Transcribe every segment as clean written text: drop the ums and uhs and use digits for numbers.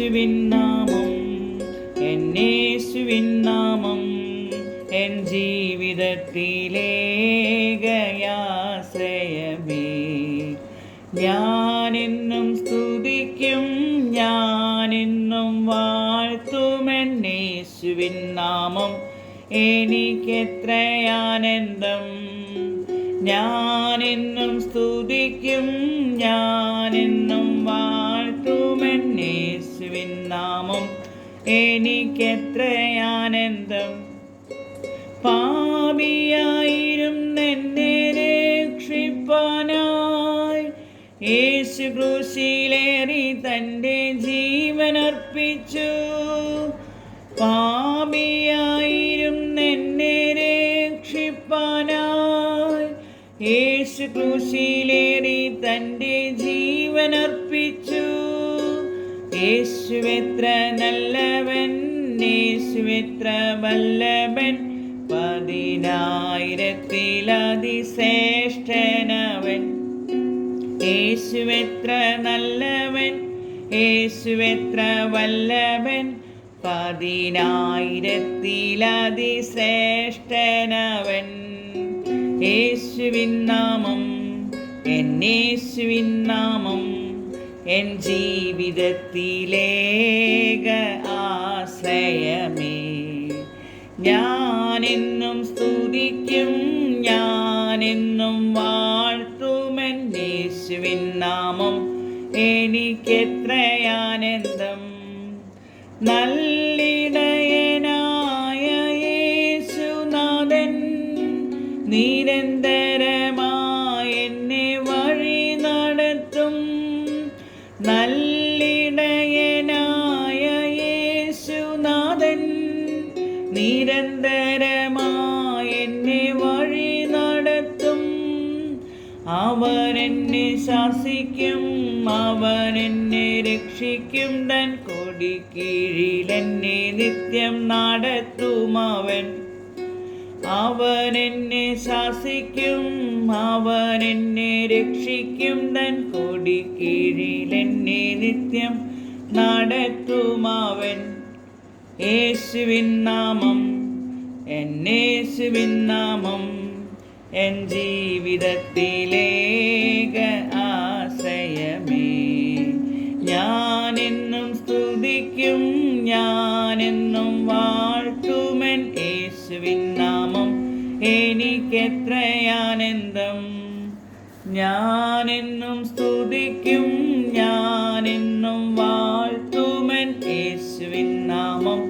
യേശുവിൻ നാമം, യേശുവിൻ നാമം എൻ ജീവിതത്തിലേകയാശ്രയമേ. ഞാനെന്നും സ്തുതിക്കും, ഞാനെന്നും വാഴ്ത്തുമെൻ യേശുവിൻ നാമം, എനിക്കെത്രയാനന്ദം. ഞാനെന്നും സ്തുതിക്കും, ഞാനെന്നും വാഴ്ത്തുമെൻ യേശുവിൻ നാമം, എനിക്കെത്രയാനന്ദം. പാപിയായിരുന്നെന്നെ രക്ഷിപ്പാനായി യേശു ക്രൂശിലേറി തൻ്റെ ജീവനർപ്പിച്ചു. പാപിയായിരുന്നെന്നെ രക്ഷിപ്പാനായി യേശു ക്രൂശിലേറി തൻ്റെ ജീവനർപ്പിച്ചു. യേശുവെത്ര നല്ലവൻ, യേശുവെത്ര വല്ലഭൻ, 10,000-അതിശ്രേഷ്ഠനവൻ. യേശുവെത്ര നല്ലവൻ, യേശുവെത്ര വല്ലഭൻ, 10,000-അതിശ്രേഷ്ഠനവൻ. യേശുവിൻ നാമം, യേശുവിൻ നാമം എൻ ജീവിതത്തിലേക ആശ്രയമേ. ഞാനെന്നും സ്തുതിക്കും, ഞാനെന്നും വാഴ്ത്തുമെൻ യേശുവിൻ നാമം, എനിക്കെത്രയാനന്ദം. നല്ലിടയനായ യേശുനാഥൻ നിരന്തരമായി എന്നെ വഴി നടത്തും. നല്ലിടയനായ യേശുനാഥൻ നിരന്തരമായി എന്നെ വഴി നടത്തും. അവനെന്നെ ശാസിക്കും, അവനെന്നെ രക്ഷിക്കും, തൻ കൊടിക്കീഴിലെന്നെ നിത്യം നടത്തും അവൻ. അവനെന്നെ ശാസിക്കും, അവനെന്നെ രക്ഷിക്കും, തൻ കൊടിക്കീഴിലെന്നെ നിത്യം നടത്തും അവൻ. യേശുവിൻ നാമം, യേശുവിൻ നാമം എൻ ജീവിതത്തിലേക ആശ്രയമേ. ഞാനെന്നും സ്തുതിക്കും, ഞാനെന്നും വാഴ്ത്തുമെൻ യേശുവിൻ നാമം, എനിക്കെത്രയാനന്ദം. ഞാനെന്നും സ്തുതിക്കും, ഞാനെന്നും വാഴ്ത്തുമെൻ യേശുവിൻ നാമം,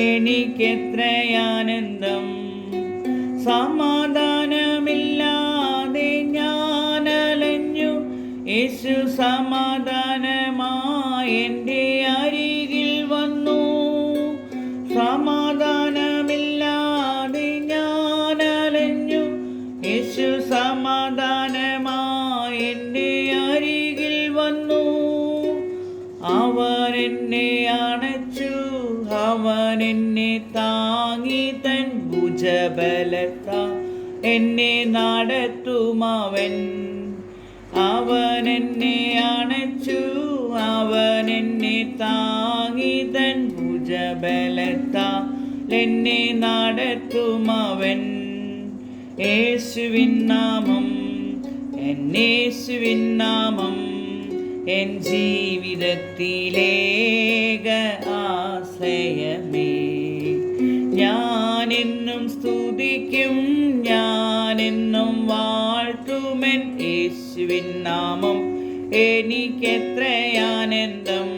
എനിക്കെത്രയാനന്ദം. സമാധാനമില്ലാതെ ഞാനലഞ്ഞു, യേശു സമാധാനമായി എൻ്റെ അരികിൽ വന്നു. സമാധാനമില്ലാതെ ഞാനലഞ്ഞു, യേശു സമാധാനമായി എൻ്റെ അരികിൽ വന്നു. അവൻ എന്നെ അണച്ചു, അവൻ എന്നെ താങ്ങി, തൻ ഭുജബലത്താ എന്നെ നടത്തും അവൻ. അവൻ എന്നെ അണച്ചു, അവൻ എന്നെ താങ്ങി, തൻ ഭുജബലത്താ എന്നെ നടത്തും അവൻ. യേശുവിൻ നാമം, യേശുവിൻ നാമം എൻ ജീവിതത്തിലേക ആശ്രയമേ. ഞാനെന്നും സ്തുതിക്കും, ഞാനെന്നും വാഴ്ത്തുമെൻ യേശുവിൻ നാമം, എനിക്കെത്രയാനന്ദം.